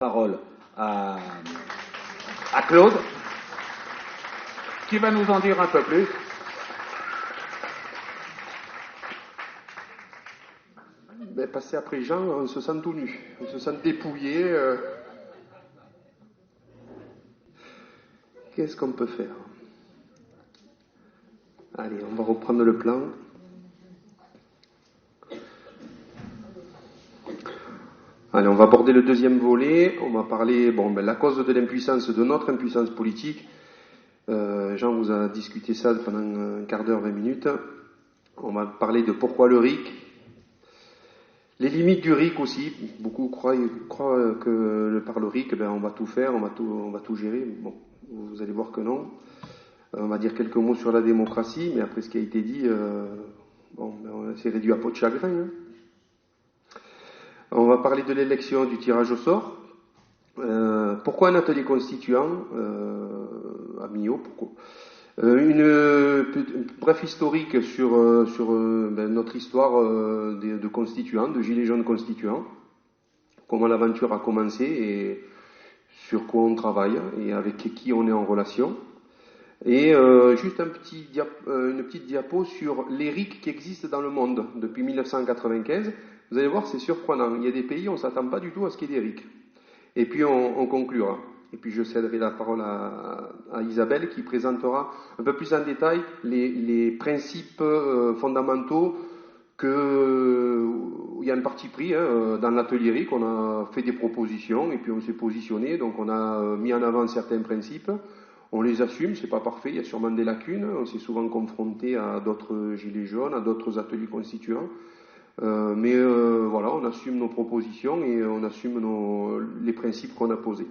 Parole à, à Claude, qui va nous en dire un peu plus. Ben, passer après Jean, on se sent tout nu, on se sent dépouillé. Qu'est-ce qu'on peut faire? Allez, on va reprendre le plan. Allez, on va aborder le deuxième volet. On va parler, la cause de l'impuissance, de notre impuissance politique. Jean vous a discuté ça pendant un quart d'heure, 20 minutes. On va parler de pourquoi le RIC. Les limites du RIC aussi. Beaucoup croient que par le RIC, on va tout faire, on va tout gérer. Bon, vous allez voir que non. On va dire quelques mots sur la démocratie, mais après ce qui a été dit, c'est réduit à peau de chagrin. Hein. On va parler de l'élection, du tirage au sort. Pourquoi un atelier constituant à Millau? Pourquoi une bref historique sur notre histoire de constituants, de gilets jaunes constituants, comment l'aventure a commencé et sur quoi on travaille et avec qui on est en relation. Et juste une petite diapo sur les RIC qui existent dans le monde depuis 1995. Vous allez voir, c'est surprenant. Il y a des pays, on ne s'attend pas du tout à ce qu'il y ait des RIC. Et puis on conclura. Et puis je céderai la parole à Isabelle qui présentera un peu plus en détail les principes fondamentaux il y a un parti pris dans l'atelier RIC. On a fait des propositions et puis on s'est positionné. Donc on a mis en avant certains principes. On les assume, c'est pas parfait, il y a sûrement des lacunes. On s'est souvent confronté à d'autres gilets jaunes, à d'autres ateliers constituants. Voilà, on assume nos propositions et on assume les principes qu'on a posés.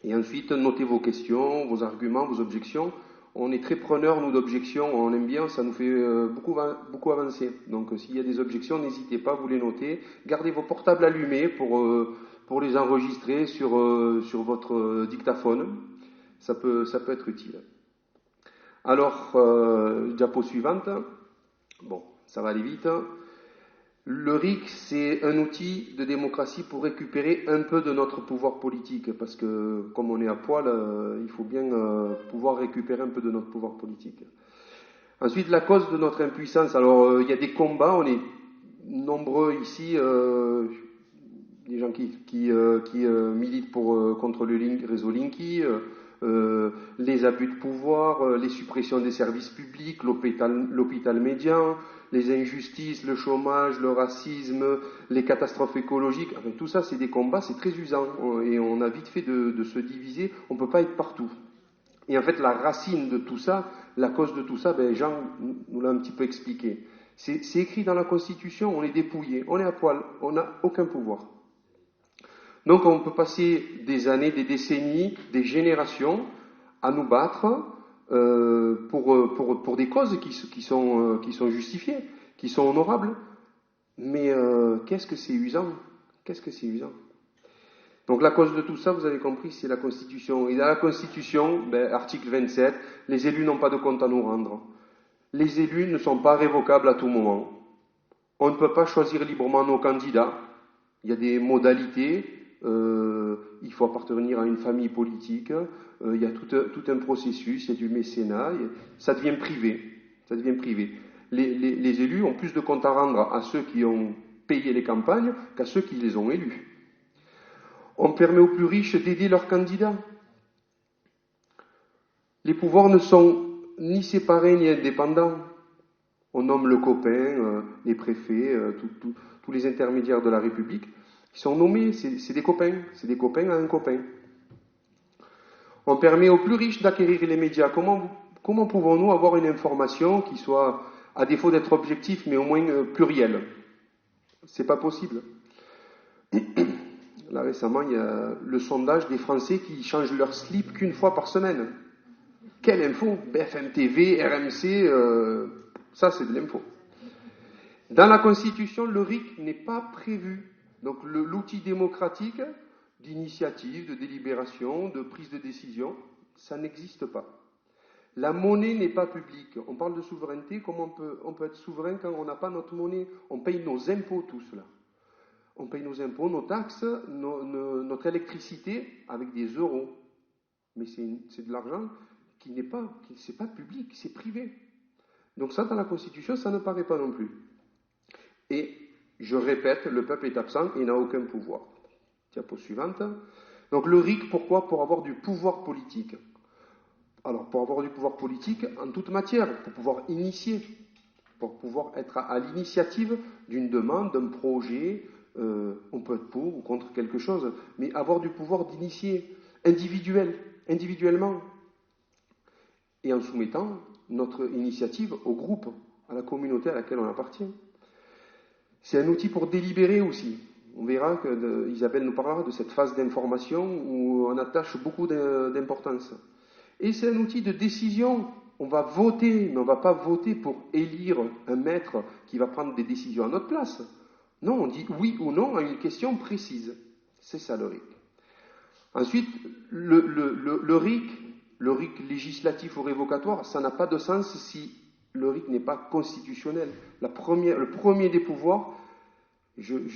Et ensuite, notez vos questions, vos arguments, vos objections. On est très preneurs, nous, d'objections. On aime bien, ça nous fait beaucoup avancer. Donc, s'il y a des objections, n'hésitez pas, vous les notez. Gardez vos portables allumés pour les enregistrer sur votre dictaphone. Ça peut être utile. Alors, diapo suivante. Bon, ça va aller vite. Le RIC, c'est un outil de démocratie pour récupérer un peu de notre pouvoir politique, parce que comme on est à poil, il faut bien pouvoir récupérer un peu de notre pouvoir politique. Ensuite, la cause de notre impuissance. Alors, il y a des combats, on est nombreux ici, des gens qui militent contre le réseau Linky, les abus de pouvoir, les suppressions des services publics, l'hôpital médian, les injustices, le chômage, le racisme, les catastrophes écologiques. Enfin, tout ça, c'est des combats, c'est très usant. Et on a vite fait de se diviser. On ne peut pas être partout. Et en fait, la racine de tout ça, la cause de tout ça, Jean nous l'a un petit peu expliqué. C'est écrit dans la Constitution, on est dépouillé, on est à poil, on n'a aucun pouvoir. Donc on peut passer des années, des décennies, des générations à nous battre pour des causes qui sont justifiées, qui sont honorables. Mais qu'est-ce que c'est usant? Qu'est-ce que c'est usant? Donc la cause de tout ça, vous avez compris, c'est la Constitution. Et dans la Constitution, article 27, les élus n'ont pas de compte à nous rendre. Les élus ne sont pas révocables à tout moment. On ne peut pas choisir librement nos candidats. Il y a des modalités. Il faut appartenir à une famille politique, il y a tout un processus, il y a du mécénat, ça devient privé. Les élus ont plus de comptes à rendre à ceux qui ont payé les campagnes qu'à ceux qui les ont élus. On permet aux plus riches d'aider leurs candidats. Les pouvoirs ne sont ni séparés ni indépendants. On nomme le copain, les préfets, tous les intermédiaires de la République. Ils sont nommés, c'est des copains à un copain. On permet aux plus riches d'acquérir les médias. Comment pouvons-nous avoir une information qui soit, à défaut d'être objectif, mais au moins plurielle? C'est pas possible. Là récemment, il y a le sondage des Français qui changent leur slip qu'une fois par semaine. Quelle info? BFM TV, RMC, ça c'est de l'info. Dans la Constitution, le RIC n'est pas prévu. Donc l'outil démocratique d'initiative, de délibération, de prise de décision, ça n'existe pas. La monnaie n'est pas publique. On parle de souveraineté, comment on peut être souverain quand on n'a pas notre monnaie? On paye nos impôts tous là. On paye nos impôts, nos taxes, notre électricité avec des euros. Mais c'est de l'argent qui n'est pas public, c'est privé. Donc ça, dans la Constitution, ça ne paraît pas non plus. Et je répète, le peuple est absent et n'a aucun pouvoir. Diapo suivante. Donc le RIC, pourquoi? Pour avoir du pouvoir politique. Alors, pour avoir du pouvoir politique en toute matière, pour pouvoir initier, pour pouvoir être à l'initiative d'une demande, d'un projet, on peut être pour ou contre quelque chose, mais avoir du pouvoir d'initier, individuellement, et en soumettant notre initiative au groupe, à la communauté à laquelle on appartient. C'est un outil pour délibérer aussi. On verra que Isabelle nous parlera de cette phase d'information où on attache beaucoup d'importance. Et c'est un outil de décision. On va voter, mais on ne va pas voter pour élire un maître qui va prendre des décisions à notre place. Non, on dit oui ou non à une question précise. C'est ça le RIC. Ensuite, le RIC législatif ou révocatoire, ça n'a pas de sens si le RIC n'est pas constitutionnel. Le premier des pouvoirs,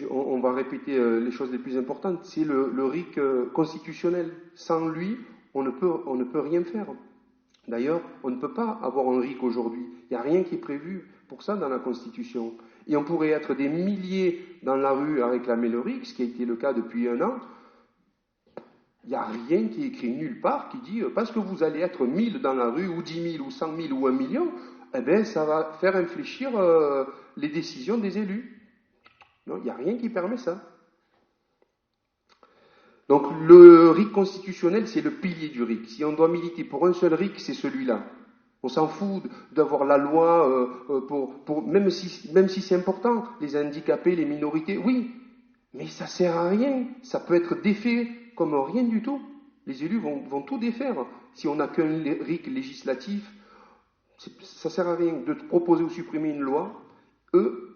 on va répéter les choses les plus importantes, c'est le RIC constitutionnel. Sans lui, on ne peut rien faire. D'ailleurs, on ne peut pas avoir un RIC aujourd'hui. Il n'y a rien qui est prévu pour ça dans la Constitution. Et on pourrait être des milliers dans la rue à réclamer le RIC, ce qui a été le cas depuis 1 an. Il n'y a rien qui est écrit nulle part qui dit parce que vous allez être 1000 dans la rue, ou 10 000, ou 100 000, ou 1 million, eh bien, ça va faire infléchir les décisions des élus. Non, il n'y a rien qui permet ça. Donc le RIC constitutionnel, c'est le pilier du RIC. Si on doit militer pour un seul RIC, c'est celui-là. On s'en fout d'avoir la loi même si c'est important, les handicapés, les minorités, oui, mais ça sert à rien. Ça peut être défait comme rien du tout. Les élus vont tout défaire. Si on n'a qu'un RIC législatif, ça sert à rien de proposer ou supprimer une loi. Eux,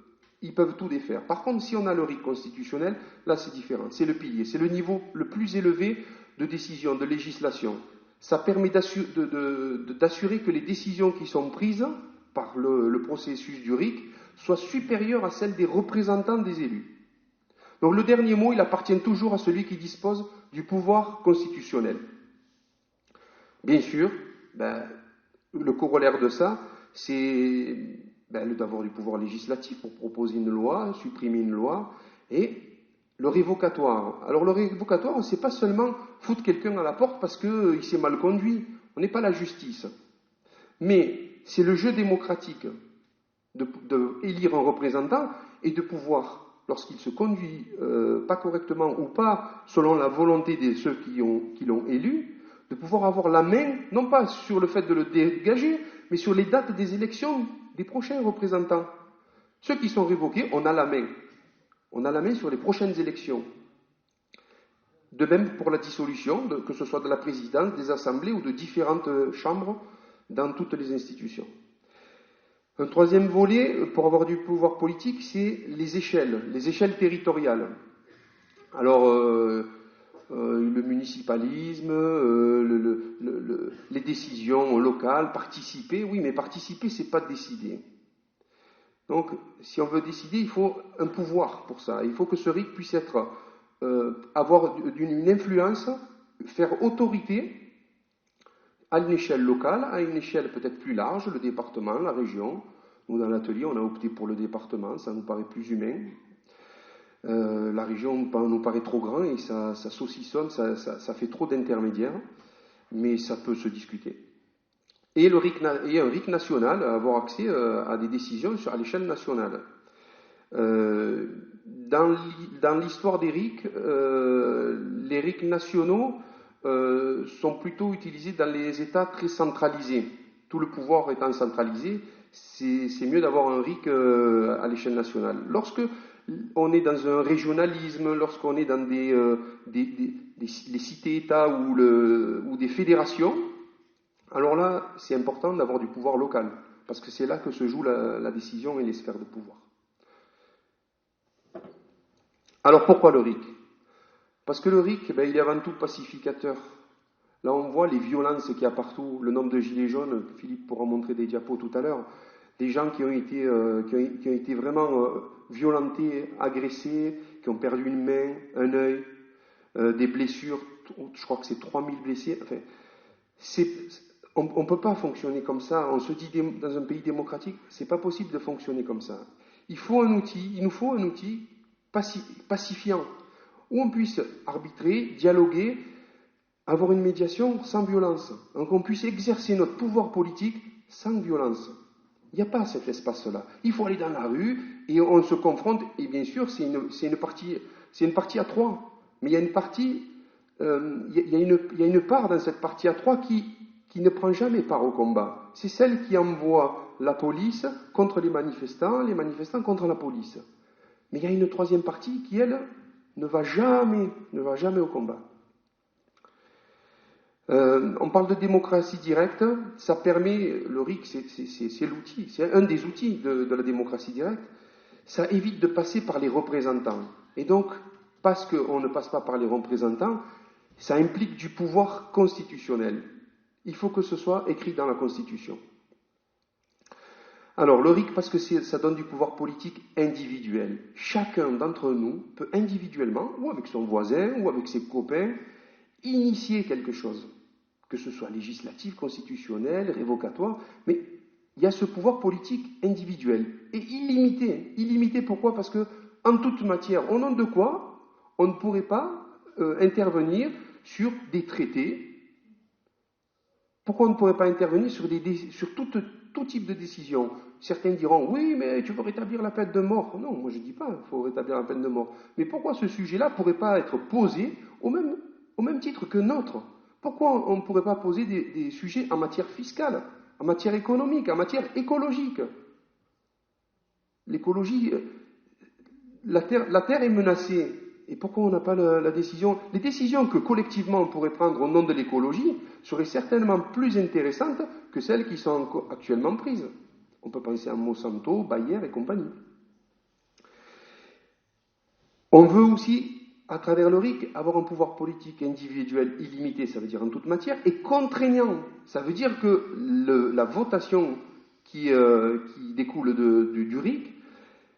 ils peuvent tout défaire. Par contre, si on a le RIC constitutionnel, là c'est différent. C'est le pilier, c'est le niveau le plus élevé de décision, de législation. Ça permet d'assurer que les décisions qui sont prises par le processus du RIC soient supérieures à celles des représentants des élus. Donc le dernier mot, il appartient toujours à celui qui dispose du pouvoir constitutionnel. Bien sûr, le corollaire de ça, c'est d'avoir du pouvoir législatif pour proposer une loi, supprimer une loi, et le révocatoire. Alors le révocatoire, c'est pas seulement foutre quelqu'un à la porte parce qu'il s'est mal conduit. On n'est pas la justice. Mais c'est le jeu démocratique d'élire un représentant et de pouvoir, lorsqu'il se conduit pas correctement ou pas selon la volonté de ceux qui l'ont élu, de pouvoir avoir la main, non pas sur le fait de le dégager, mais sur les dates des élections des prochains représentants. Ceux qui sont révoqués, on a la main. On a la main sur les prochaines élections. De même pour la dissolution, que ce soit de la présidence, des assemblées ou de différentes chambres dans toutes les institutions. Un troisième volet, pour avoir du pouvoir politique, c'est les échelles territoriales. Alors, le municipalisme, les décisions locales, participer, oui, mais participer, c'est pas décider. Donc, si on veut décider, il faut un pouvoir pour ça. Il faut que ce RIC puisse avoir une influence, faire autorité à une échelle locale, à une échelle peut-être plus large, le département, la région. Nous, dans l'atelier, on a opté pour le département, ça nous paraît plus humain. La région nous paraît trop grand et ça saucissonne, ça fait trop d'intermédiaires, mais ça peut se discuter. Et un RIC national, avoir accès à des décisions à l'échelle nationale. Dans l'histoire des RIC, les RIC nationaux sont plutôt utilisés dans les États très centralisés. Tout le pouvoir étant centralisé, c'est mieux d'avoir un RIC à l'échelle nationale. Lorsque on est dans un régionalisme, lorsqu'on est dans des cités-États ou des fédérations, alors là, c'est important d'avoir du pouvoir local, parce que c'est là que se joue la décision et les sphères de pouvoir. Alors pourquoi le RIC? Parce que le RIC, il est avant tout pacificateur. Là, on voit les violences qu'il y a partout, le nombre de gilets jaunes, Philippe pourra montrer des diapos tout à l'heure. des gens qui ont été vraiment violentés, agressés, qui ont perdu une main, un œil, des blessures, je crois que c'est 3000 blessés. Enfin, on ne peut pas fonctionner comme ça. On se dit dans un pays démocratique, c'est pas possible de fonctionner comme ça. Il nous faut un outil pacifiant, où on puisse arbitrer, dialoguer, avoir une médiation sans violence, donc on puisse exercer notre pouvoir politique sans violence. Il n'y a pas cet espace-là. Il faut aller dans la rue et on se confronte, et bien sûr, c'est une partie à trois, mais il y a une partie, il y a une part dans cette partie à trois qui ne prend jamais part au combat. C'est celle qui envoie la police contre les manifestants contre la police. Mais il y a une troisième partie qui, elle, ne va jamais au combat. On parle de démocratie directe, ça permet, le RIC c'est l'outil, c'est un des outils de la démocratie directe, ça évite de passer par les représentants. Et donc, parce qu'on ne passe pas par les représentants, ça implique du pouvoir constitutionnel. Il faut que ce soit écrit dans la Constitution. Alors, le RIC, parce que ça donne du pouvoir politique individuel. Chacun d'entre nous peut individuellement, ou avec son voisin, ou avec ses copains, initier quelque chose, que ce soit législatif, constitutionnel, révocatoire, mais il y a ce pouvoir politique individuel et illimité. Illimité pourquoi ? Parce que en toute matière, au nom de quoi on ne pourrait pas intervenir sur des traités. Pourquoi on ne pourrait pas intervenir sur tout type de décision ? Certains diront, oui, mais tu veux rétablir la peine de mort. Non, moi je ne dis pas qu'il faut rétablir la peine de mort. Mais pourquoi ce sujet-là ne pourrait pas être posé au même titre que notre ? Pourquoi on ne pourrait pas poser des sujets en matière fiscale, en matière économique, en matière écologique ? L'écologie, la terre est menacée. Et pourquoi on n'a pas la décision ? Les décisions que collectivement on pourrait prendre au nom de l'écologie seraient certainement plus intéressantes que celles qui sont actuellement prises. On peut penser à Monsanto, Bayer et compagnie. On veut aussi, à travers le RIC, avoir un pouvoir politique individuel illimité, ça veut dire en toute matière, et contraignant. Ça veut dire que la votation qui découle du RIC,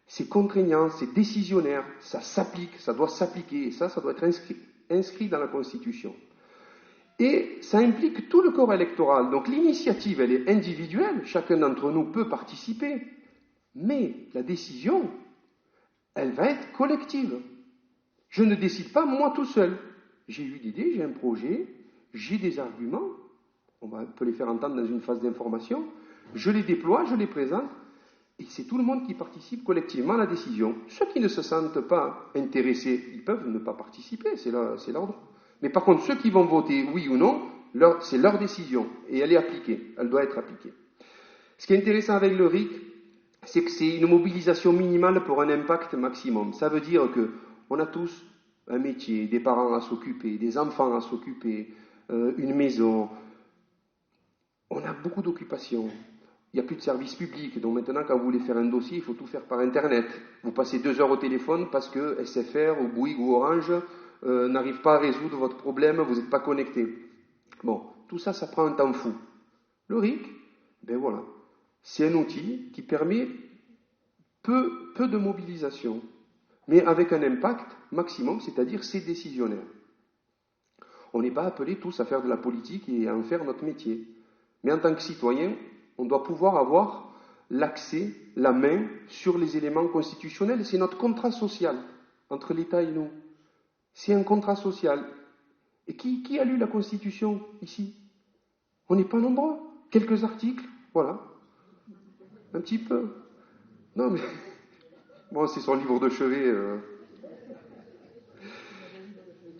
c'est contraignant, c'est décisionnaire, ça s'applique, ça doit s'appliquer, et ça doit être inscrit dans la Constitution. Et ça implique tout le corps électoral. Donc l'initiative, elle est individuelle, chacun d'entre nous peut participer, mais la décision, elle va être collective. Je ne décide pas moi tout seul. J'ai une idée, j'ai un projet, j'ai des arguments, on peut les faire entendre dans une phase d'information, je les déploie, je les présente, et c'est tout le monde qui participe collectivement à la décision. Ceux qui ne se sentent pas intéressés, ils peuvent ne pas participer, c'est leur droit. Mais par contre, ceux qui vont voter oui ou non, c'est leur décision, et elle est appliquée, elle doit être appliquée. Ce qui est intéressant avec le RIC, c'est que c'est une mobilisation minimale pour un impact maximum. Ça veut dire qu'on a tous un métier, des parents à s'occuper, des enfants à s'occuper, une maison. On a beaucoup d'occupations. Il n'y a plus de service public, donc maintenant quand vous voulez faire un dossier, il faut tout faire par Internet. Vous passez 2 heures au téléphone parce que SFR ou Bouygues ou Orange n'arrivent pas à résoudre votre problème, vous n'êtes pas connecté. Bon, tout ça, ça prend un temps fou. Le RIC, ben voilà, c'est un outil qui permet peu de mobilisation, mais avec un impact maximum, c'est-à-dire c'est décisionnaire. On n'est pas appelés tous à faire de la politique et à en faire notre métier. Mais en tant que citoyen, on doit pouvoir avoir l'accès, la main sur les éléments constitutionnels. C'est notre contrat social entre l'État et nous. C'est un contrat social. Et qui a lu la Constitution ici ? On n'est pas nombreux. Quelques articles, voilà. Un petit peu. Non mais... Bon, c'est son livre de chevet.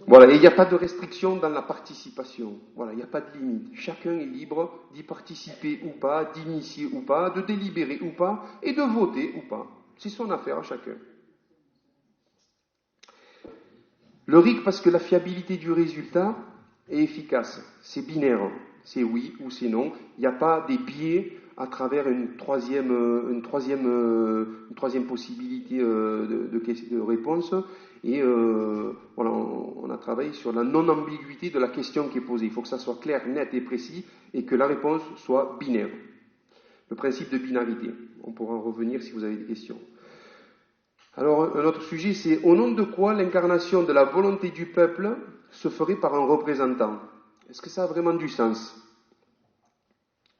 Voilà, et il n'y a pas de restriction dans la participation. Voilà, il n'y a pas de limite. Chacun est libre d'y participer ou pas, d'initier ou pas, de délibérer ou pas, et de voter ou pas. C'est son affaire à chacun. Le RIC, parce que la fiabilité du résultat est efficace. C'est binaire. C'est oui ou c'est non. Il n'y a pas des biais à travers une troisième possibilité de réponse. Et voilà, on a travaillé sur la non-ambiguïté de la question qui est posée. Il faut que ça soit clair, net et précis et que la réponse soit binaire. Le principe de binarité. On pourra en revenir si vous avez des questions. Alors, un autre sujet, c'est au nom de quoi l'incarnation de la volonté du peuple se ferait par un représentant? Est-ce que ça a vraiment du sens?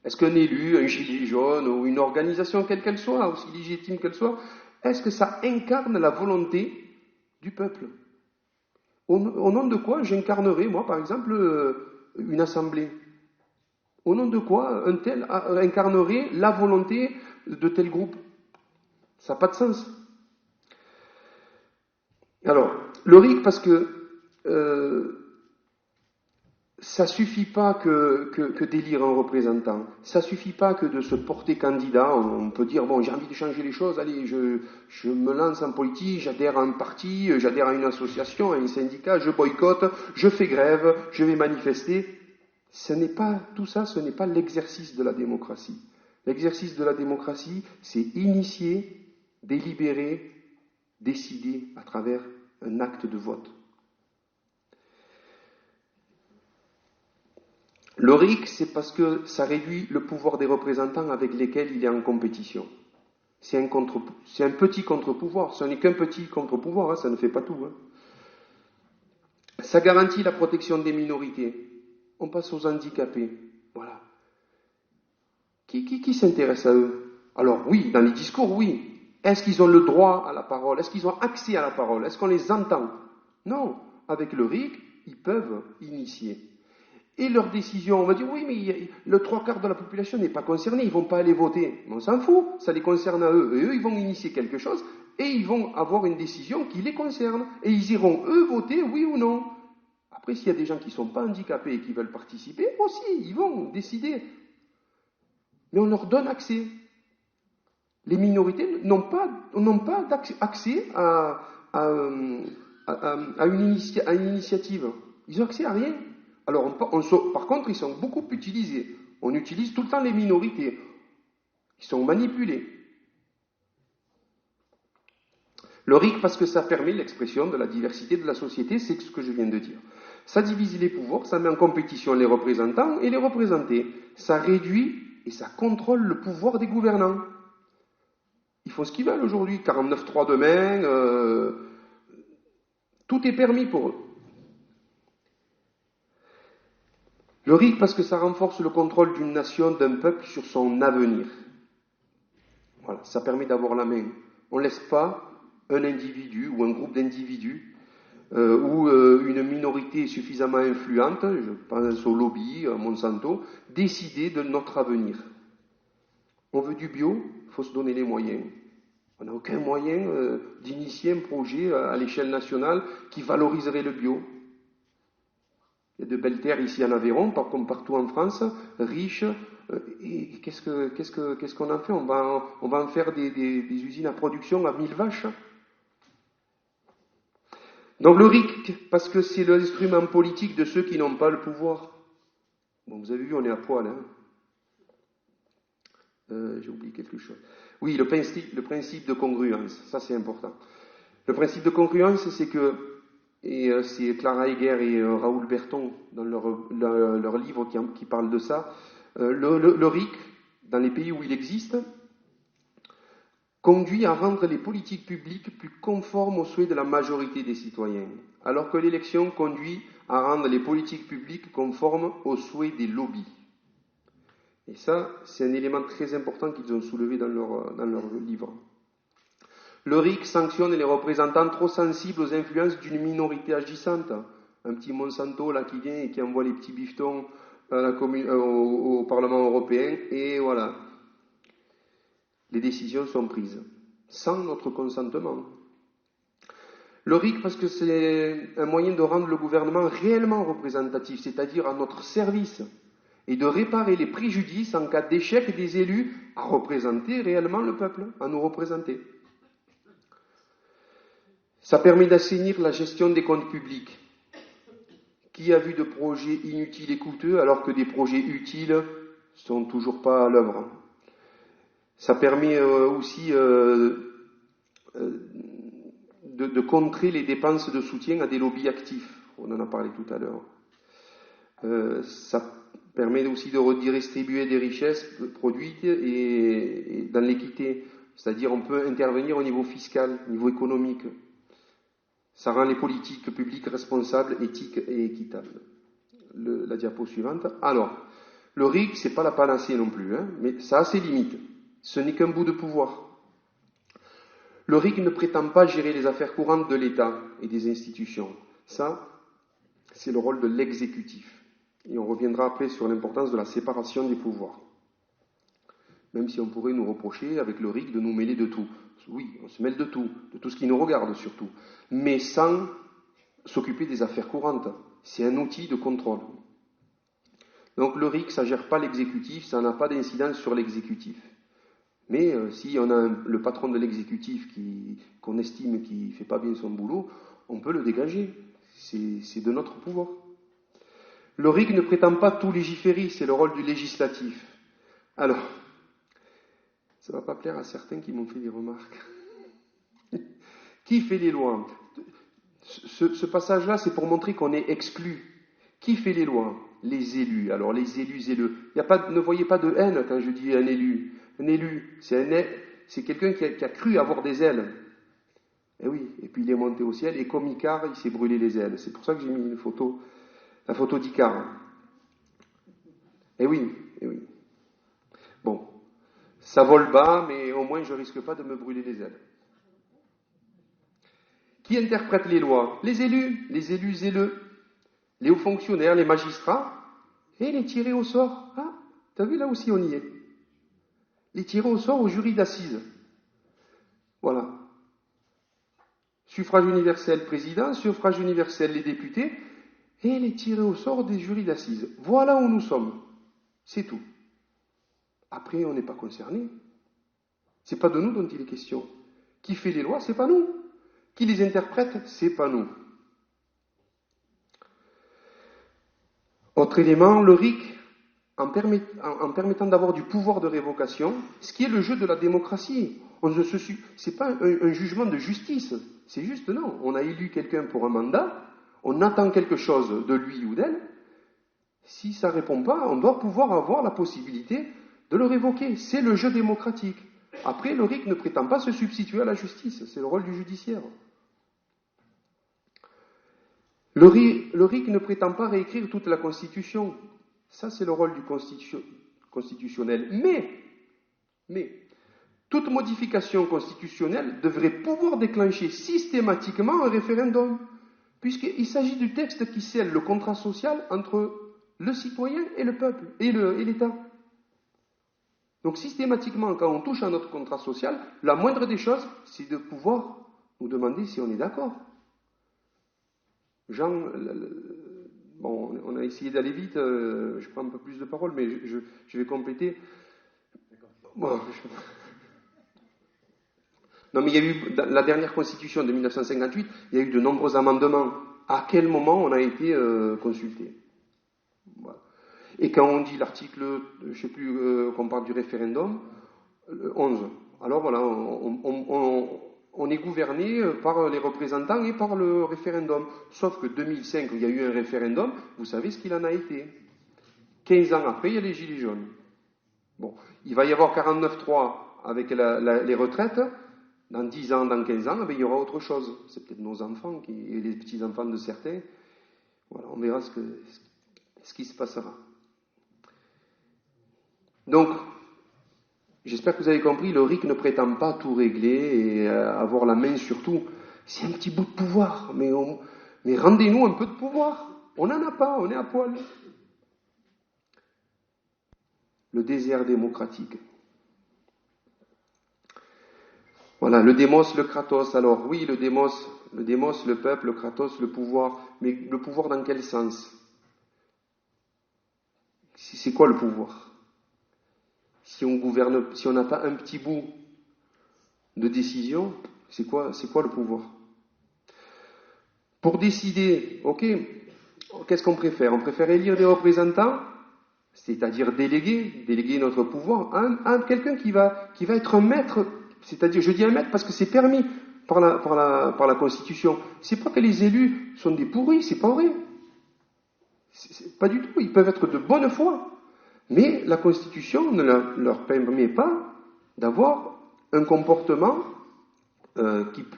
Est-ce qu'un élu, un gilet jaune ou une organisation quelle qu'elle soit, aussi légitime qu'elle soit, est-ce que ça incarne la volonté du peuple? Au nom de quoi j'incarnerais, moi, par exemple, une assemblée? Au nom de quoi un tel incarnerait la volonté de tel groupe? Ça n'a pas de sens. Alors, le RIC, parce que ça suffit pas que d'élire un représentant. Ça suffit pas que de se porter candidat. On peut dire, bon, j'ai envie de changer les choses, allez, je me lance en politique, j'adhère à un parti, j'adhère à une association, à un syndicat, je boycotte, je fais grève, je vais manifester. Tout ça, ce n'est pas l'exercice de la démocratie. L'exercice de la démocratie, c'est initier, délibérer, décider à travers un acte de vote. Le RIC, c'est parce que ça réduit le pouvoir des représentants avec lesquels il est en compétition. C'est un petit contre-pouvoir, ce n'est qu'un petit contre-pouvoir, hein, ça ne fait pas tout. Hein. Ça garantit la protection des minorités. On passe aux handicapés. Voilà. Qui s'intéresse à eux? Alors oui, dans les discours, oui. Est-ce qu'ils ont le droit à la parole? Est-ce qu'ils ont accès à la parole? Est-ce qu'on les entend? Non. Avec le RIC, ils peuvent initier. Et leurs décisions, on va dire, oui, mais le 3/4 de la population n'est pas concernée, ils ne vont pas aller voter. Mais on s'en fout, ça les concerne à eux. Et eux, ils vont initier quelque chose, et ils vont avoir une décision qui les concerne. Et ils iront, eux, voter, oui ou non. Après, s'il y a des gens qui ne sont pas handicapés et qui veulent participer, aussi, ils vont décider. Mais on leur donne accès. Les minorités n'ont pas accès à une initiative. Ils n'ont accès à rien. Alors, par contre, ils sont beaucoup utilisés. On utilise tout le temps les minorités. Ils sont manipulés. Le RIC, parce que ça permet l'expression de la diversité de la société, c'est ce que je viens de dire. Ça divise les pouvoirs, ça met en compétition les représentants et les représentés. Ça réduit et ça contrôle le pouvoir des gouvernants. Ils font ce qu'ils veulent aujourd'hui. 49.3 demain, tout est permis pour eux. Le RIC, parce que ça renforce le contrôle d'une nation, d'un peuple sur son avenir. Voilà, ça permet d'avoir la main. On ne laisse pas un individu ou un groupe d'individus ou une minorité suffisamment influente, je pense au lobby, à Monsanto, décider de notre avenir. On veut du bio, il faut se donner les moyens. On n'a aucun moyen d'initier un projet à l'échelle nationale qui valoriserait le bio. Il y a de belles terres ici en Aveyron, comme partout en France, riches. Et qu'est-ce qu'on en fait? On va en faire des usines à production à 1000 vaches. Donc le RIC, parce que c'est l'instrument politique de ceux qui n'ont pas le pouvoir. Bon, vous avez vu, on est à poil. Hein. J'ai oublié quelque chose. Oui, le principe de congruence, ça c'est important. Le principe de congruence, c'est que, et c'est Clara Heger et Raoul Berton dans leur livre qui parlent de ça, le RIC, dans les pays où il existe, conduit à rendre les politiques publiques plus conformes aux souhaits de la majorité des citoyens, alors que l'élection conduit à rendre les politiques publiques conformes aux souhaits des lobbies. Et ça, c'est un élément très important qu'ils ont soulevé dans leur livre. Le RIC sanctionne les représentants trop sensibles aux influences d'une minorité agissante. Un petit Monsanto là qui vient et qui envoie les petits bifetons au Parlement européen, et voilà. Les décisions sont prises, sans notre consentement. Le RIC, parce que c'est un moyen de rendre le gouvernement réellement représentatif, c'est-à-dire à notre service, et de réparer les préjudices en cas d'échec des élus à représenter réellement le peuple, à nous représenter. Ça permet d'assainir la gestion des comptes publics. Qui a vu de projets inutiles et coûteux alors que des projets utiles sont toujours pas à l'œuvre? Ça permet aussi de contrer les dépenses de soutien à des lobbies actifs. On en a parlé tout à l'heure. Ça permet aussi de redistribuer des richesses produites et dans l'équité. C'est-à-dire on peut intervenir au niveau fiscal, au niveau économique. Ça rend les politiques publiques responsables, éthiques et équitables. La diapo suivante. Alors, le RIC, c'est pas la panacée non plus, hein, mais ça a ses limites. Ce n'est qu'un bout de pouvoir. Le RIC ne prétend pas gérer les affaires courantes de l'État et des institutions. Ça, c'est le rôle de l'exécutif. Et on reviendra après sur l'importance de la séparation des pouvoirs. Même si on pourrait nous reprocher avec le RIC de nous mêler de tout. Oui, on se mêle de tout ce qui nous regarde surtout. Mais sans s'occuper des affaires courantes. C'est un outil de contrôle. Donc le RIC, ça ne gère pas l'exécutif, ça n'a pas d'incidence sur l'exécutif. Mais si on a le patron de l'exécutif qu'on estime qui ne fait pas bien son boulot, on peut le dégager. C'est de notre pouvoir. Le RIC ne prétend pas tout légiférer, c'est le rôle du législatif. Alors, ça ne va pas plaire à certains qui m'ont fait des remarques. Qui fait les lois? Ce passage-là, c'est pour montrer qu'on est exclu. Qui fait les lois? Les élus. Alors, les élus. Ne voyez pas de haine quand je dis un élu. Un élu, c'est quelqu'un qui a cru avoir des ailes. Et oui, et puis il est monté au ciel, et comme Icare, il s'est brûlé les ailes. C'est pour ça que j'ai mis la photo d'Icare. Et oui. Bon, ça vole bas, mais au moins je ne risque pas de me brûler les ailes. Qui interprète les lois? Les élus zéleux, les hauts fonctionnaires, les magistrats, et les tirés au sort. Ah, t'as vu, là aussi on y est. Les tirés au sort au jury d'assises. Voilà. Suffrage universel président, suffrage universel les députés, et les tirés au sort des jurys d'assises. Voilà où nous sommes. C'est tout. Après, on n'est pas concerné. C'est pas de nous dont il est question. Qui fait les lois, c'est pas nous. Qui les interprète, c'est pas nous. Autre élément, le RIC, en permettant d'avoir du pouvoir de révocation, ce qui est le jeu de la démocratie. C'est pas un jugement de justice. C'est juste non. On a élu quelqu'un pour un mandat, on attend quelque chose de lui ou d'elle. Si ça ne répond pas, on doit pouvoir avoir la possibilité de le révoquer. C'est le jeu démocratique. Après, le RIC ne prétend pas se substituer à la justice. C'est le rôle du judiciaire. Le RIC ne prétend pas réécrire toute la Constitution. Ça, c'est le rôle du constitutionnel. Mais, toute modification constitutionnelle devrait pouvoir déclencher systématiquement un référendum, puisqu'il s'agit du texte qui scelle le contrat social entre le citoyen et le peuple, et l'État. Donc, systématiquement, quand on touche à notre contrat social, la moindre des choses, c'est de pouvoir nous demander si on est d'accord. Jean, bon, on a essayé d'aller vite, je prends un peu plus de paroles, mais je vais compléter. Bon, non, mais il y a eu, dans la dernière constitution de 1958, il y a eu de nombreux amendements. À quel moment on a été consulté? Voilà. Et quand on dit l'article, je ne sais plus, qu'on parle du référendum, 11. Alors voilà, on est gouverné par les représentants et par le référendum. Sauf que 2005, il y a eu un référendum, vous savez ce qu'il en a été. 15 ans après, il y a les Gilets jaunes. Bon, il va y avoir 49.3 avec les retraites. Dans 10 ans, dans 15 ans, il y aura autre chose. C'est peut-être nos enfants et les petits-enfants de certains. Voilà, on verra ce qui se passera. Donc, j'espère que vous avez compris, le RIC ne prétend pas tout régler et avoir la main sur tout. C'est un petit bout de pouvoir, mais rendez-nous un peu de pouvoir. On n'en a pas, on est à poil. Le désert démocratique. Voilà, le démos, le kratos. Alors oui, le démos, le peuple, le kratos, le pouvoir. Mais le pouvoir dans quel sens? C'est quoi le pouvoir? Si on gouverne, si on n'a pas un petit bout de décision, c'est quoi le pouvoir? Pour décider, ok, qu'est-ce qu'on préfère? On préfère élire des représentants, c'est-à-dire déléguer notre pouvoir à quelqu'un qui va être un maître. C'est-à-dire, je dis un maître parce que c'est permis par la Constitution. C'est pas que les élus sont des pourris, c'est pas vrai. Pas du tout, ils peuvent être de bonne foi. Mais la Constitution ne leur permet pas d'avoir un comportement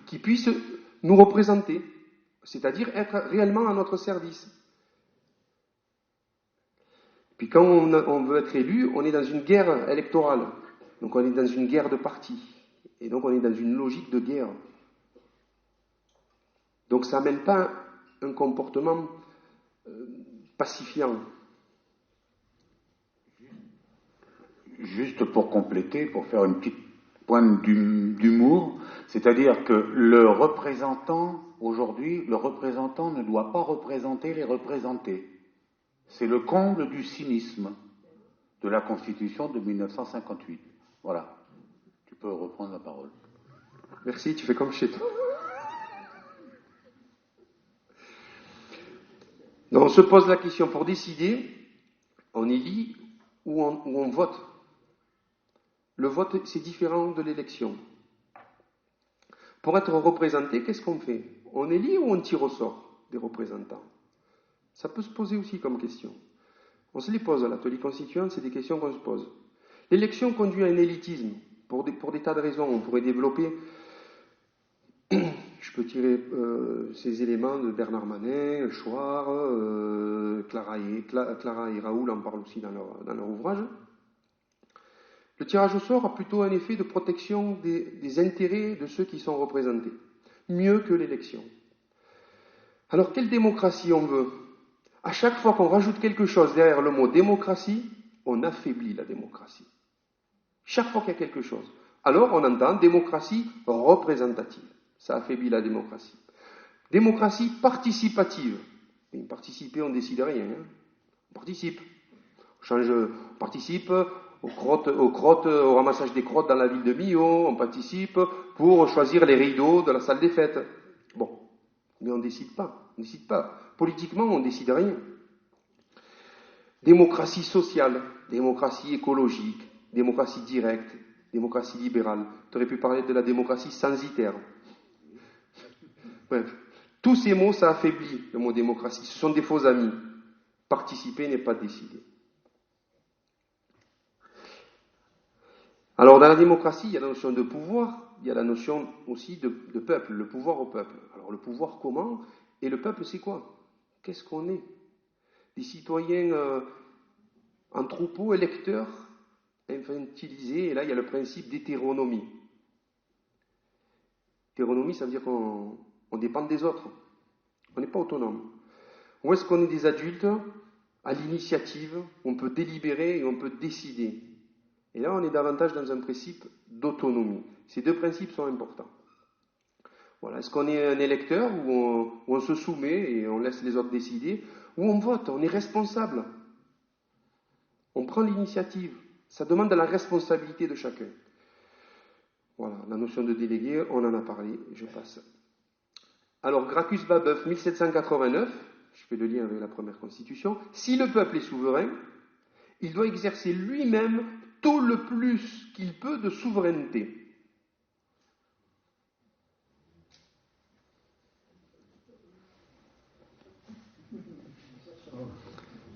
qui puisse nous représenter, c'est-à-dire être réellement à notre service. Puis quand on veut être élu, on est dans une guerre électorale. Donc on est dans une guerre de partis. Et donc on est dans une logique de guerre. Donc ça n'amène pas un comportement pacifiant. Juste pour compléter, pour faire une petite pointe d'humour, c'est-à-dire que le représentant, aujourd'hui, le représentant ne doit pas représenter les représentés. C'est le comble du cynisme de la Constitution de 1958. Voilà. Tu peux reprendre la parole. Merci, tu fais comme chez toi. Donc on se pose la question, pour décider, on élit ou on vote. Le vote, c'est différent de l'élection. Pour être représenté, qu'est-ce qu'on fait? On élit ou on tire au sort des représentants? Ça peut se poser aussi comme question. On se les pose à l'atelier constituant, c'est des questions qu'on se pose. L'élection conduit à un élitisme, pour des tas de raisons. On pourrait développer, je peux tirer ces éléments de Bernard Manin, Chouard, Clara et Raoul en parlent aussi dans leur ouvrage. Le tirage au sort a plutôt un effet de protection des intérêts de ceux qui sont représentés, mieux que l'élection. Alors, quelle démocratie on veut? À chaque fois qu'on rajoute quelque chose derrière le mot démocratie, on affaiblit la démocratie. Chaque fois qu'il y a quelque chose. Alors, on entend démocratie représentative. Ça affaiblit la démocratie. Démocratie participative. Et participer, on ne décide rien. Hein. On participe. On participe au ramassage des crottes dans la ville de Millau. On participe pour choisir les rideaux de la salle des fêtes. Bon. Mais on ne décide pas. On ne décide pas. Politiquement, on ne décide rien. Démocratie sociale, démocratie écologique, démocratie directe, démocratie libérale. Tu aurais pu parler de la démocratie censitaire. Bref. Tous ces mots, ça affaiblit le mot démocratie. Ce sont des faux amis. Participer n'est pas décider. Alors, dans la démocratie, il y a la notion de pouvoir, il y a la notion aussi de peuple, le pouvoir au peuple. Alors, le pouvoir comment? Et le peuple, c'est quoi? Qu'est-ce qu'on est? Des citoyens en troupeau, électeurs, infantilisés, et là, il y a le principe d'hétéronomie. Hétéronomie, ça veut dire qu'on dépend des autres. On n'est pas autonome. Ou est-ce qu'on est des adultes à l'initiative, on peut délibérer et on peut décider? Et là, on est davantage dans un principe d'autonomie. Ces deux principes sont importants. Voilà. Est-ce qu'on est un électeur où on se soumet et on laisse les autres décider, ou on vote, on est responsable? On prend l'initiative. Ça demande de la responsabilité de chacun. Voilà, la notion de délégué, on en a parlé, je passe. Alors, Gracchus Babeuf, 1789, je fais le lien avec la première constitution, si le peuple est souverain, il doit exercer lui-même tout le plus qu'il peut de souveraineté.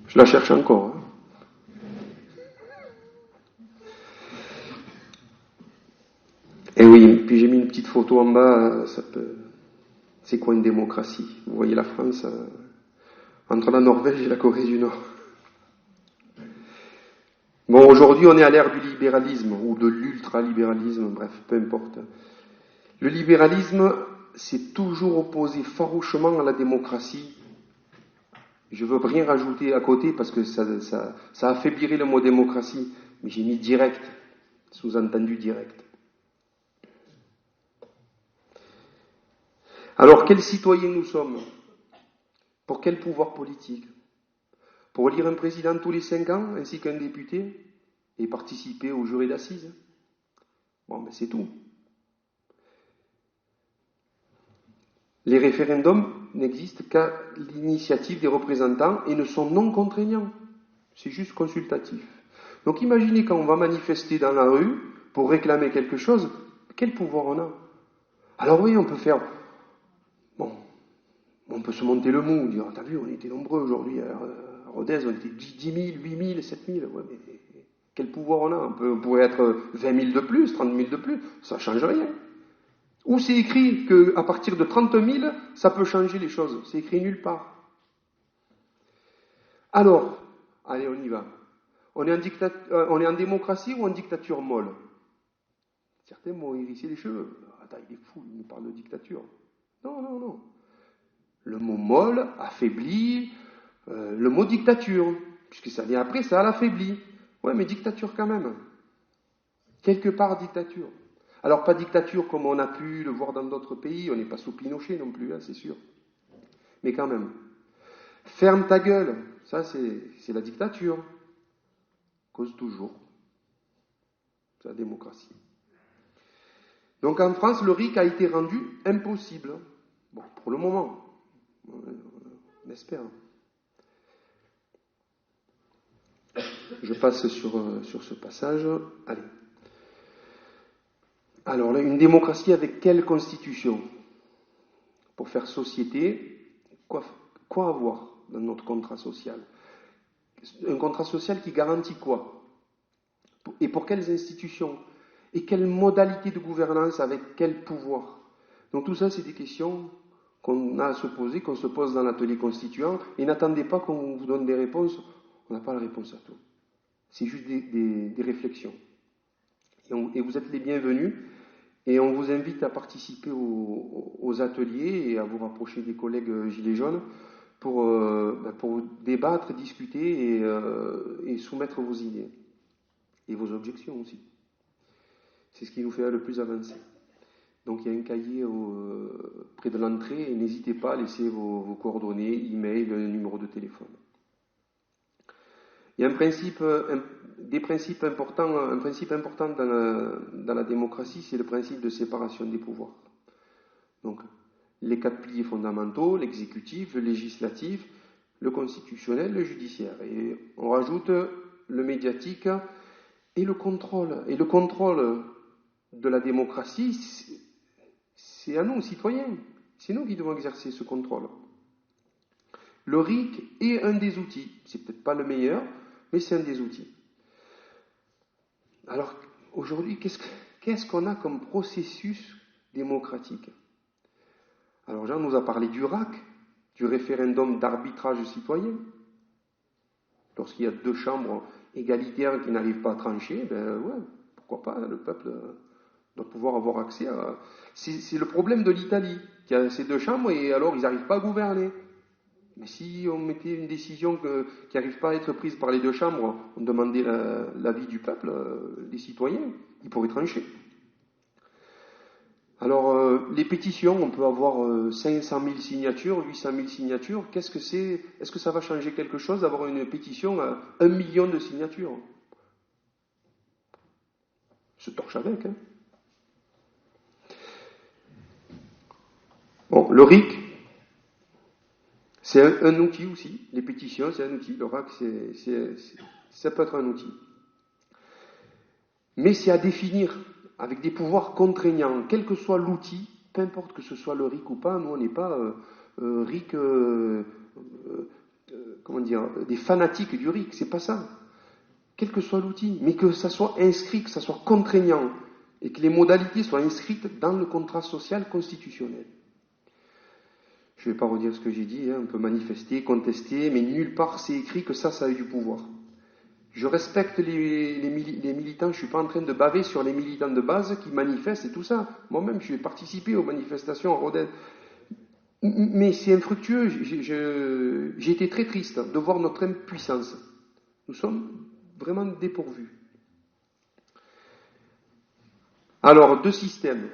Je la cherche encore. Hein. Et oui, puis j'ai mis une petite photo en bas, c'est quoi une démocratie? Vous voyez la France, entre la Norvège et la Corée du Nord. Bon, aujourd'hui, on est à l'ère du libéralisme, ou de l'ultralibéralisme, bref, peu importe. Le libéralisme s'est toujours opposé farouchement à la démocratie. Je ne veux rien rajouter à côté parce que ça affaiblirait le mot démocratie, mais j'ai mis direct, sous-entendu direct. Alors, quels citoyens nous sommes? Pour quel pouvoir politique? Pour élire un président tous les 5 ans, ainsi qu'un député, et participer au jury d'assises? Bon, ben c'est tout. Les référendums n'existent qu'à l'initiative des représentants et ne sont non contraignants. C'est juste consultatif. Donc imaginez quand on va manifester dans la rue pour réclamer quelque chose, quel pouvoir on a? Alors oui, on peut faire... Bon, On peut se monter le mou, dire, t'as vu, on était nombreux aujourd'hui à Rodez, on était 10 000, 8 000, 7 000. Ouais, mais quel pouvoir on a? On pourrait être 20 000 de plus, 30 000 de plus, ça ne change rien. Où c'est écrit qu'à partir de 30 000, ça peut changer les choses? C'est écrit nulle part. Alors, allez, on y va. On est en démocratie ou en dictature molle? Certains m'ont hérissé les cheveux. Attends, il est fou, il nous parle de dictature. Non, non, non. Le mot molle affaiblit le mot dictature, puisque ça vient après, ça l'affaiblit. Ouais, mais dictature quand même. Quelque part dictature. Alors pas dictature comme on a pu le voir dans d'autres pays, on n'est pas sous Pinochet non plus, hein, c'est sûr. Mais quand même. Ferme ta gueule, ça c'est la dictature. Cause toujours. C'est la démocratie. Donc en France, le RIC a été rendu impossible. Bon, pour le moment. On espère. Je passe sur ce passage. Allez. Alors là, une démocratie avec quelle constitution? Pour faire société, quoi avoir dans notre contrat social? Un contrat social qui garantit quoi? Et pour quelles institutions? Et quelle modalité de gouvernance avec quel pouvoir? Donc tout ça, c'est des questions qu'on a à se poser, qu'on se pose dans l'atelier constituant, et n'attendez pas qu'on vous donne des réponses. On n'a pas la réponse à tout. C'est juste des réflexions. Et vous êtes les bienvenus, et on vous invite à participer aux ateliers et à vous rapprocher des collègues Gilets jaunes pour débattre, discuter et soumettre vos idées. Et vos objections aussi. C'est ce qui nous fait le plus avancer. Donc il y a un cahier près de l'entrée et n'hésitez pas à laisser vos coordonnées, email, numéro de téléphone. Il y a un principe important dans la démocratie, c'est le principe de séparation des pouvoirs. Donc les 4 piliers fondamentaux, l'exécutif, le législatif, le constitutionnel, le judiciaire. Et on rajoute le médiatique et le contrôle. Et le contrôle de la démocratie, c'est à nous, citoyens. C'est nous qui devons exercer ce contrôle. Le RIC est un des outils. C'est peut-être pas le meilleur, mais c'est un des outils. Alors, aujourd'hui, qu'est-ce qu'on a comme processus démocratique? Alors, Jean nous a parlé du RAC, du référendum d'arbitrage citoyen. Lorsqu'il y a 2 chambres égalitaires qui n'arrivent pas à trancher, pourquoi pas, le peuple doit pouvoir avoir accès à... C'est le problème de l'Italie, qui a ces 2 chambres et alors ils n'arrivent pas à gouverner. Mais si on mettait une décision qui n'arrive pas à être prise par les 2 chambres, on demandait l'avis du peuple, des citoyens, ils pourraient trancher. Alors, les pétitions, on peut avoir 500 000 signatures, 800 000 signatures. Qu'est-ce que c'est? Est-ce que ça va changer quelque chose d'avoir une pétition à 1 million de signatures? Se torche avec, hein. Bon, le RIC, c'est un outil aussi. Les pétitions, c'est un outil. Le RAC, ça peut être un outil. Mais c'est à définir avec des pouvoirs contraignants, quel que soit l'outil, peu importe que ce soit le RIC ou pas. Nous, on n'est pas RIC, des fanatiques du RIC, c'est pas ça. Quel que soit l'outil, mais que ça soit inscrit, que ça soit contraignant, et que les modalités soient inscrites dans le contrat social constitutionnel. Je ne vais pas redire ce que j'ai dit, hein. On peut manifester, contester, mais nulle part c'est écrit que ça a eu du pouvoir. Je respecte les militants, je ne suis pas en train de baver sur les militants de base qui manifestent et tout ça. Moi-même, je vais participer aux manifestations à Rodez. Mais c'est infructueux, j'ai été très triste de voir notre impuissance. Nous sommes vraiment dépourvus. Alors, deux systèmes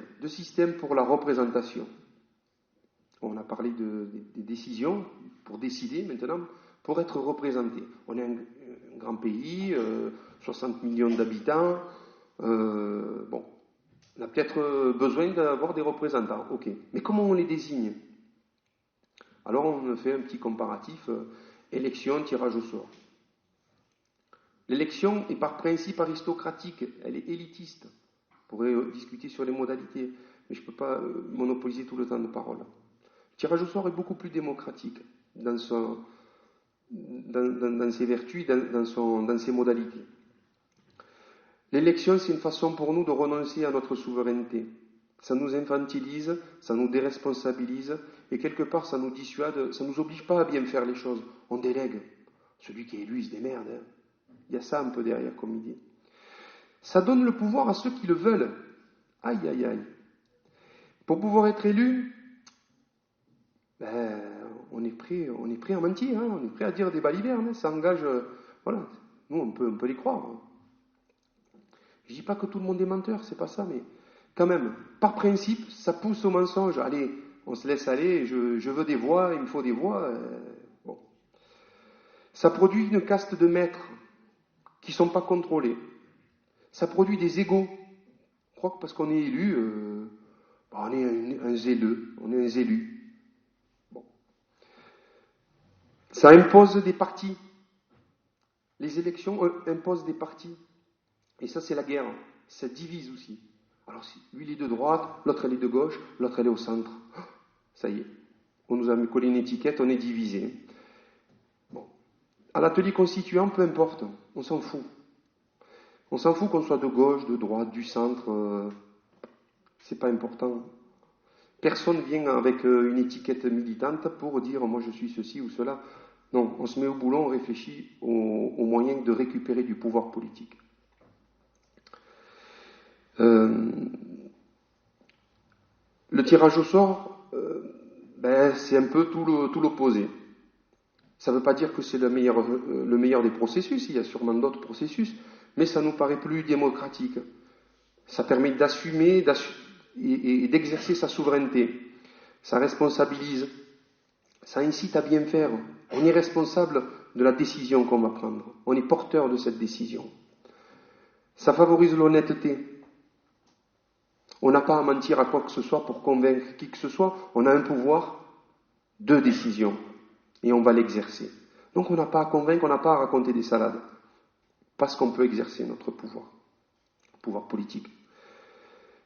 pour la représentation. On a parlé des décisions, pour décider maintenant, pour être représenté. On est un grand pays, 60 millions d'habitants. On a peut-être besoin d'avoir des représentants, ok. Mais comment on les désigne? Alors on fait un petit comparatif, élection, tirage au sort. L'élection est par principe aristocratique, elle est élitiste. On pourrait discuter sur les modalités, mais je ne peux pas monopoliser tout le temps de parole. tirage au sort est beaucoup plus démocratique dans ses vertus, dans ses modalités. L'élection, c'est une façon pour nous de renoncer à notre souveraineté. Ça nous infantilise, ça nous déresponsabilise, et quelque part, ça nous dissuade, ça ne nous oblige pas à bien faire les choses. On délègue. Celui qui est élu, il se démerde. Il y a ça un peu derrière, comme il dit. Ça donne le pouvoir à ceux qui le veulent. Aïe, aïe, aïe. Pour pouvoir être élu, on est prêt à mentir, on est prêt à dire des balivernes, ça engage, voilà, nous on peut les croire. Je dis pas que tout le monde est menteur, c'est pas ça, mais quand même, par principe, ça pousse au mensonge. Allez, on se laisse aller, je veux des voix, il me faut des voix. Bon. Ça produit une caste de maîtres qui sont pas contrôlés. Ça produit des égos. Je crois que parce qu'on est élu, on est un zéleux, on est un zélu. Ça impose des partis. Les élections imposent des partis. Et ça, c'est la guerre. Ça divise aussi. Alors, si lui, il est de droite, l'autre, elle est de gauche, l'autre, elle est au centre. Ça y est. On nous a mis collé une étiquette, on est divisé. Bon. À l'atelier constituant, peu importe. On s'en fout. On s'en fout qu'on soit de gauche, de droite, du centre. C'est pas important. Personne vient avec une étiquette militante pour dire moi je suis ceci ou cela. Non, on se met au boulot, on réfléchit aux moyens de récupérer du pouvoir politique. Le tirage au sort, c'est un peu tout l'opposé. Ça ne veut pas dire que c'est le meilleur des processus, il y a sûrement d'autres processus, mais ça nous paraît plus démocratique. Ça permet d'assumer et d'exercer sa souveraineté. Ça responsabilise. Ça incite à bien faire. On est responsable de la décision qu'on va prendre. On est porteur de cette décision. Ça favorise l'honnêteté. On n'a pas à mentir à quoi que ce soit pour convaincre qui que ce soit. On a un pouvoir de décision. Et on va l'exercer. Donc on n'a pas à convaincre, on n'a pas à raconter des salades. Parce qu'on peut exercer notre pouvoir politique.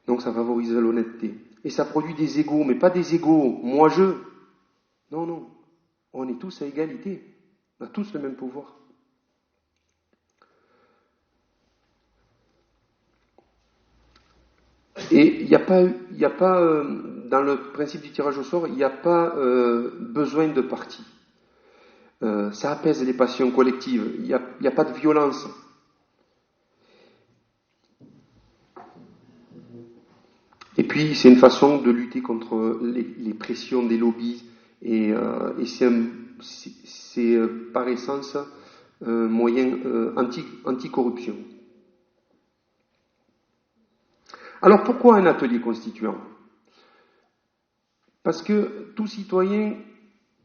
Donc ça favorise l'honnêteté. Et ça produit des égos, mais pas des égos moi-je. Non. On est tous à égalité. On a tous le même pouvoir. Et il n'y a pas, dans le principe du tirage au sort, il n'y a pas besoin de parti. Ça apaise les passions collectives. Il n'y a pas de violence. Et puis, c'est une façon de lutter contre les pressions des lobbies. Et c'est par essence un moyen anti-corruption. Alors, pourquoi un atelier constituant ? Parce que tout citoyen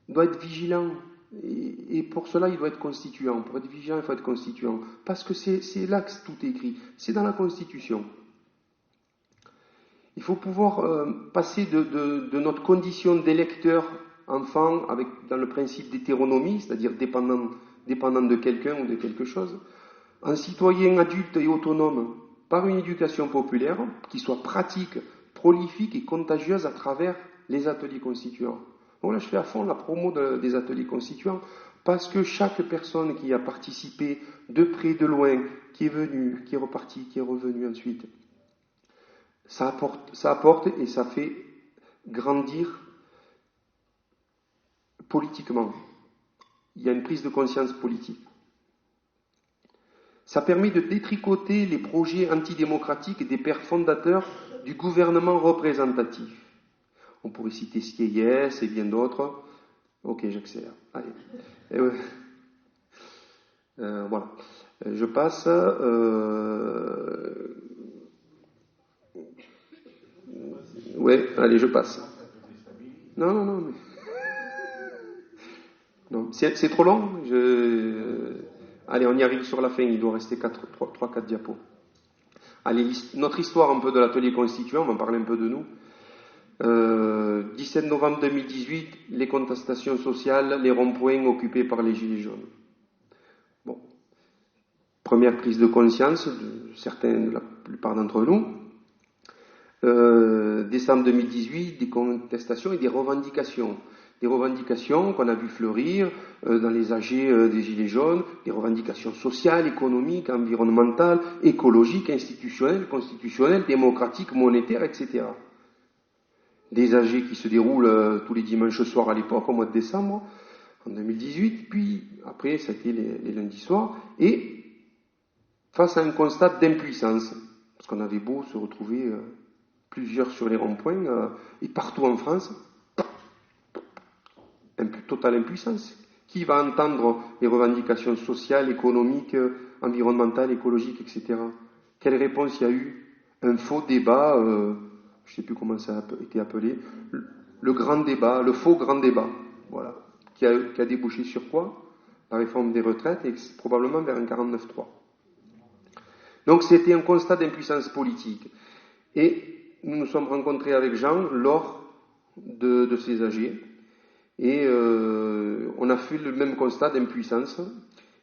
doit être vigilant. Et pour cela, il doit être constituant. Pour être vigilant, il faut être constituant. Parce que c'est là que tout est écrit. C'est dans la Constitution. Il faut pouvoir passer de notre condition d'électeur enfant dans le principe d'hétéronomie, c'est-à-dire dépendant de quelqu'un ou de quelque chose, en citoyen adulte et autonome par une éducation populaire qui soit pratique, prolifique et contagieuse à travers les ateliers constituants. Donc là, je fais à fond la promo des ateliers constituants parce que chaque personne qui a participé de près, de loin, qui est venue, qui est repartie, qui est revenue ensuite, ça apporte et ça fait grandir politiquement. Il y a une prise de conscience politique. Ça permet de détricoter les projets antidémocratiques des pères fondateurs du gouvernement représentatif. On pourrait citer Sieyès et bien d'autres. Ok, j'accélère. Allez. Voilà. Je passe. Allez, je passe. Non, mais... Non, c'est trop long. Allez, on y arrive sur la fin. Il doit rester 3-4 diapos. Allez, notre histoire un peu de l'atelier constituant, on va parler un peu de nous. 17 novembre 2018, les contestations sociales, les ronds-points occupés par les gilets jaunes. Bon. Première prise de conscience de la plupart d'entre nous. Décembre 2018, des contestations et des revendications. Des revendications qu'on a vu fleurir dans les AG des Gilets jaunes, des revendications sociales, économiques, environnementales, écologiques, institutionnelles, constitutionnelles, démocratiques, monétaires, etc. Des AG qui se déroulent tous les dimanches soirs à l'époque, au mois de décembre, en 2018, puis après, ça a été les lundis soirs, et face à un constat d'impuissance, parce qu'on avait beau se retrouver plusieurs sur les ronds-points, et partout en France, totale impuissance. Qui va entendre les revendications sociales, économiques, environnementales, écologiques, etc. Quelle réponse il y a eu? Un faux débat, je ne sais plus comment ça a été appelé, le grand débat, le faux grand débat, voilà, qui a débouché sur quoi? La réforme des retraites et probablement vers un 49-3. Donc c'était un constat d'impuissance politique. Et nous nous sommes rencontrés avec Jean lors de ces AG. Et on a fait le même constat d'impuissance.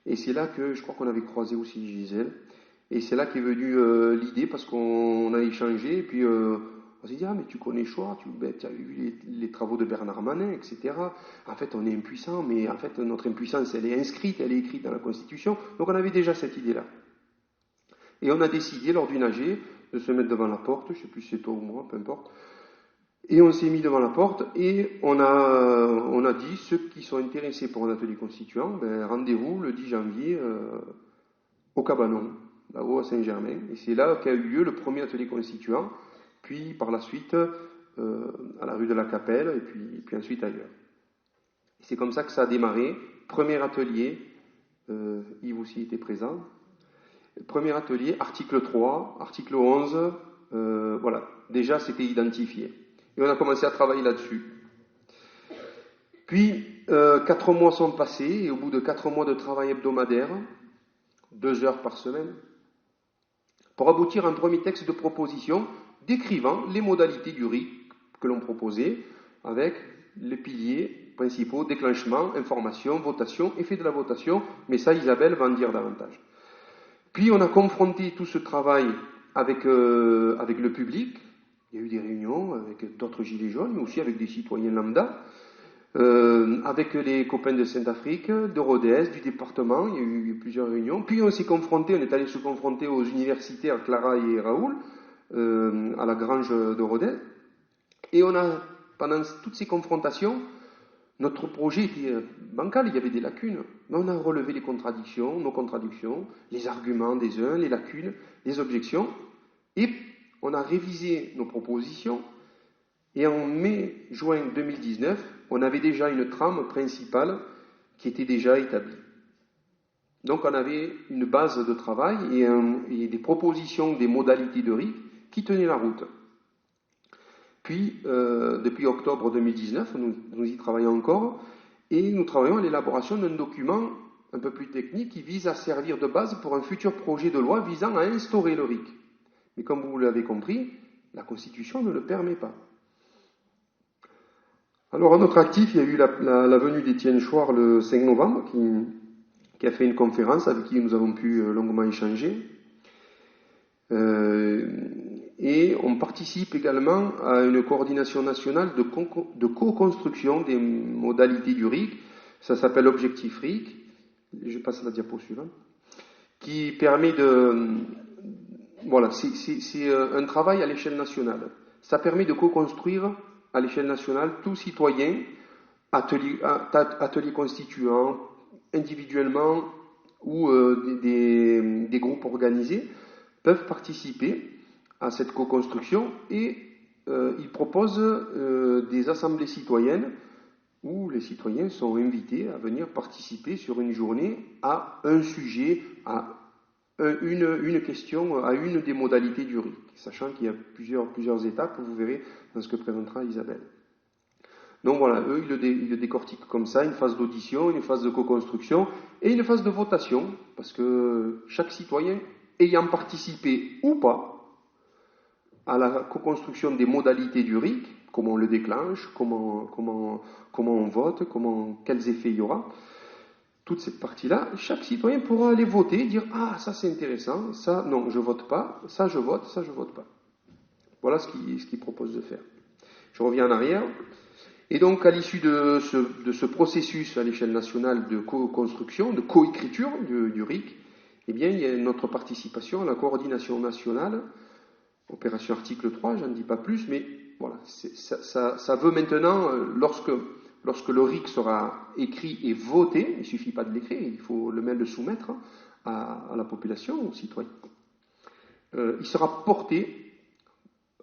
Et c'est là que je crois qu'on avait croisé aussi Gisèle. Et c'est là qu'est venue l'idée, parce qu'on a échangé. Et puis on s'est dit, ah mais tu connais Choix, tu as vu les travaux de Bernard Manin, etc. En fait, on est impuissant, mais en fait, notre impuissance, elle est inscrite, elle est écrite dans la Constitution. Donc on avait déjà cette idée-là. Et on a décidé, lors d'une AG, de se mettre devant la porte, je ne sais plus si c'est toi ou moi, peu importe. Et on s'est mis devant la porte et on a dit, ceux qui sont intéressés pour un atelier constituant, rendez-vous le 10 janvier au Cabanon, là-haut à Saint-Germain. Et c'est là qu'a eu lieu le premier atelier constituant, puis par la suite à la rue de la Capelle, et puis ensuite ailleurs. Et c'est comme ça que ça a démarré. Premier atelier, Yves aussi était présent. Premier atelier, article 3, article 11, voilà, déjà c'était identifié. Et on a commencé à travailler là-dessus. Puis, 4 mois sont passés, et au bout de 4 mois de travail hebdomadaire, 2 heures par semaine, pour aboutir à un premier texte de proposition décrivant les modalités du RIC que l'on proposait, avec les piliers principaux, déclenchement, information, votation, effet de la votation, mais ça Isabelle va en dire davantage. Puis on a confronté tout ce travail avec le public. Il y a eu des réunions avec d'autres gilets jaunes, mais aussi avec des citoyens lambda, avec les copains de Saint-Afrique, de Rodez, du département. Il y a eu plusieurs réunions. Puis on est allé se confronter aux universitaires Clara et Raoul, à la grange de Rodez. Et pendant toutes ces confrontations, notre projet était bancal, il y avait des lacunes. Mais on a relevé nos contradictions, les arguments des uns, les lacunes, les objections, et on a révisé nos propositions, et en mai-juin 2019, on avait déjà une trame principale qui était déjà établie. Donc on avait une base de travail et des propositions, des modalités de RIC qui tenaient la route. Puis, depuis octobre 2019, nous y travaillons encore, et nous travaillons à l'élaboration d'un document un peu plus technique qui vise à servir de base pour un futur projet de loi visant à instaurer le RIC. Mais comme vous l'avez compris, la Constitution ne le permet pas. Alors, à notre actif, il y a eu la venue d'Étienne Chouard le 5 novembre, qui a fait une conférence avec qui nous avons pu longuement échanger. Et on participe également à une coordination nationale de co-construction des modalités du RIC. Ça s'appelle Objectif RIC. Je passe à la diapo suivante. Qui permet Voilà, c'est un travail à l'échelle nationale. Ça permet de co-construire à l'échelle nationale tout citoyen, atelier constituant, individuellement ou des groupes organisés, peuvent participer à cette co-construction et ils proposent des assemblées citoyennes où les citoyens sont invités à venir participer sur une journée à un sujet, à une question, à une des modalités du RIC, sachant qu'il y a plusieurs étapes, vous verrez dans ce que présentera Isabelle. Donc voilà, eux, ils le décortiquent comme ça, une phase d'audition, une phase de co-construction et une phase de votation, parce que chaque citoyen ayant participé ou pas à la co-construction des modalités du RIC, comment on le déclenche, comment on vote, quels effets il y aura, toute cette partie-là, chaque citoyen pourra aller voter, dire « Ah, ça c'est intéressant, ça non, je vote pas, ça je vote pas ». Voilà ce qu'il propose de faire. Je reviens en arrière. Et donc, à l'issue de ce processus à l'échelle nationale de co-construction, de co-écriture du RIC, eh bien, il y a notre participation à la coordination nationale, opération article 3, j'en dis pas plus, mais voilà, ça veut maintenant, lorsque le RIC sera écrit et voté, il ne suffit pas de l'écrire, il faut le soumettre à la population, aux citoyens, il sera porté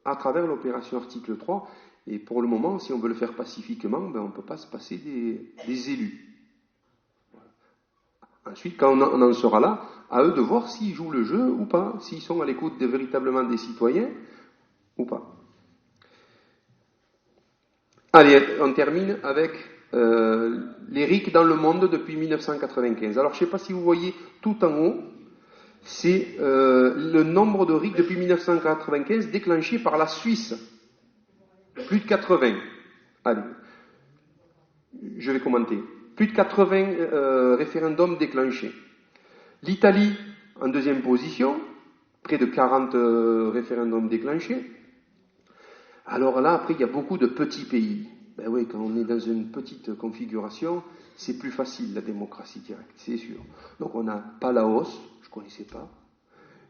à travers l'opération article 3. Et pour le moment, si on veut le faire pacifiquement, on ne peut pas se passer des élus. Voilà. Ensuite, quand on en sera là, à eux de voir s'ils jouent le jeu ou pas, s'ils sont à l'écoute véritablement des citoyens ou pas. Allez, on termine avec les RIC dans le monde depuis 1995. Alors, je ne sais pas si vous voyez tout en haut, c'est le nombre de RIC depuis 1995 déclenchés par la Suisse. Plus de 80. Allez, je vais commenter. Plus de 80 référendums déclenchés. L'Italie, en deuxième position, près de 40 référendums déclenchés. Alors là, après, il y a beaucoup de petits pays. Ben oui, quand on est dans une petite configuration, c'est plus facile la démocratie directe, c'est sûr. Donc on a Palaos, je ne connaissais pas,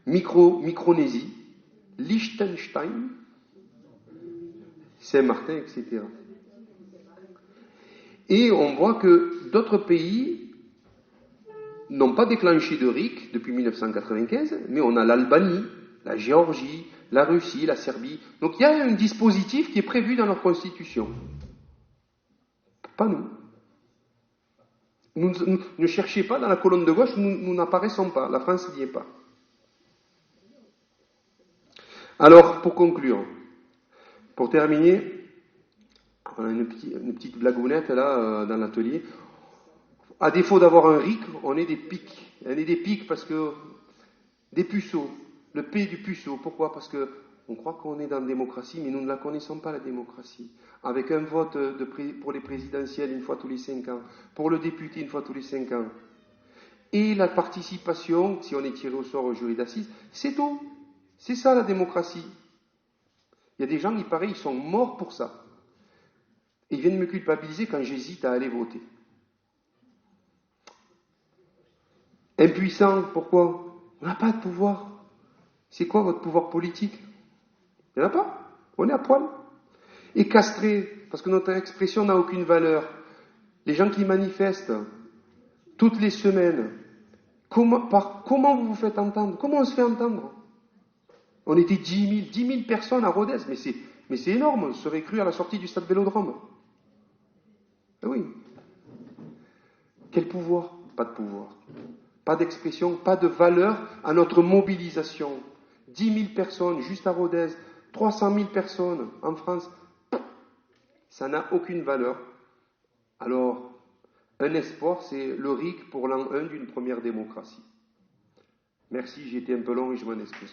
Micronésie, Liechtenstein, Saint-Martin, etc. Et on voit que d'autres pays n'ont pas déclenché de RIC depuis 1995, mais on a l'Albanie, la Géorgie, la Russie, la Serbie. Donc il y a un dispositif qui est prévu dans leur constitution. Pas nous. Ne cherchez pas dans la colonne de gauche, nous n'apparaissons pas. La France n'y est pas. Alors, pour conclure, pour terminer, on a une petite blagounette là dans l'atelier. À défaut d'avoir un RIC, on est des pics. On est des pics parce que des puceaux. Le P du puceau. Pourquoi ? Parce que on croit qu'on est dans la démocratie, mais nous ne la connaissons pas, la démocratie. Avec un vote pour les présidentielles une fois tous les 5 ans, pour le député une fois tous les 5 ans, et la participation, si on est tiré au sort au jury d'assises, c'est tout. C'est ça la démocratie. Il y a des gens, il paraît, ils sont morts pour ça. Et ils viennent me culpabiliser quand j'hésite à aller voter. Impuissant, pourquoi ? On n'a pas de pouvoir. C'est quoi votre pouvoir politique ? Il n'y en a pas. On est à poil. Et castré, parce que notre expression n'a aucune valeur. Les gens qui manifestent toutes les semaines, comment vous vous faites entendre ? Comment on se fait entendre ? On était 10 000 personnes à Rodez, mais c'est énorme, on serait cru à la sortie du stade Vélodrome. Ah oui. Quel pouvoir ? Pas de pouvoir. Pas d'expression, pas de valeur à notre mobilisation. 10 000 personnes juste à Rodez, 300 000 personnes en France, ça n'a aucune valeur. Alors, un espoir, c'est le RIC pour l'an 1 d'une première démocratie. Merci, j'ai été un peu long et je m'en excuse.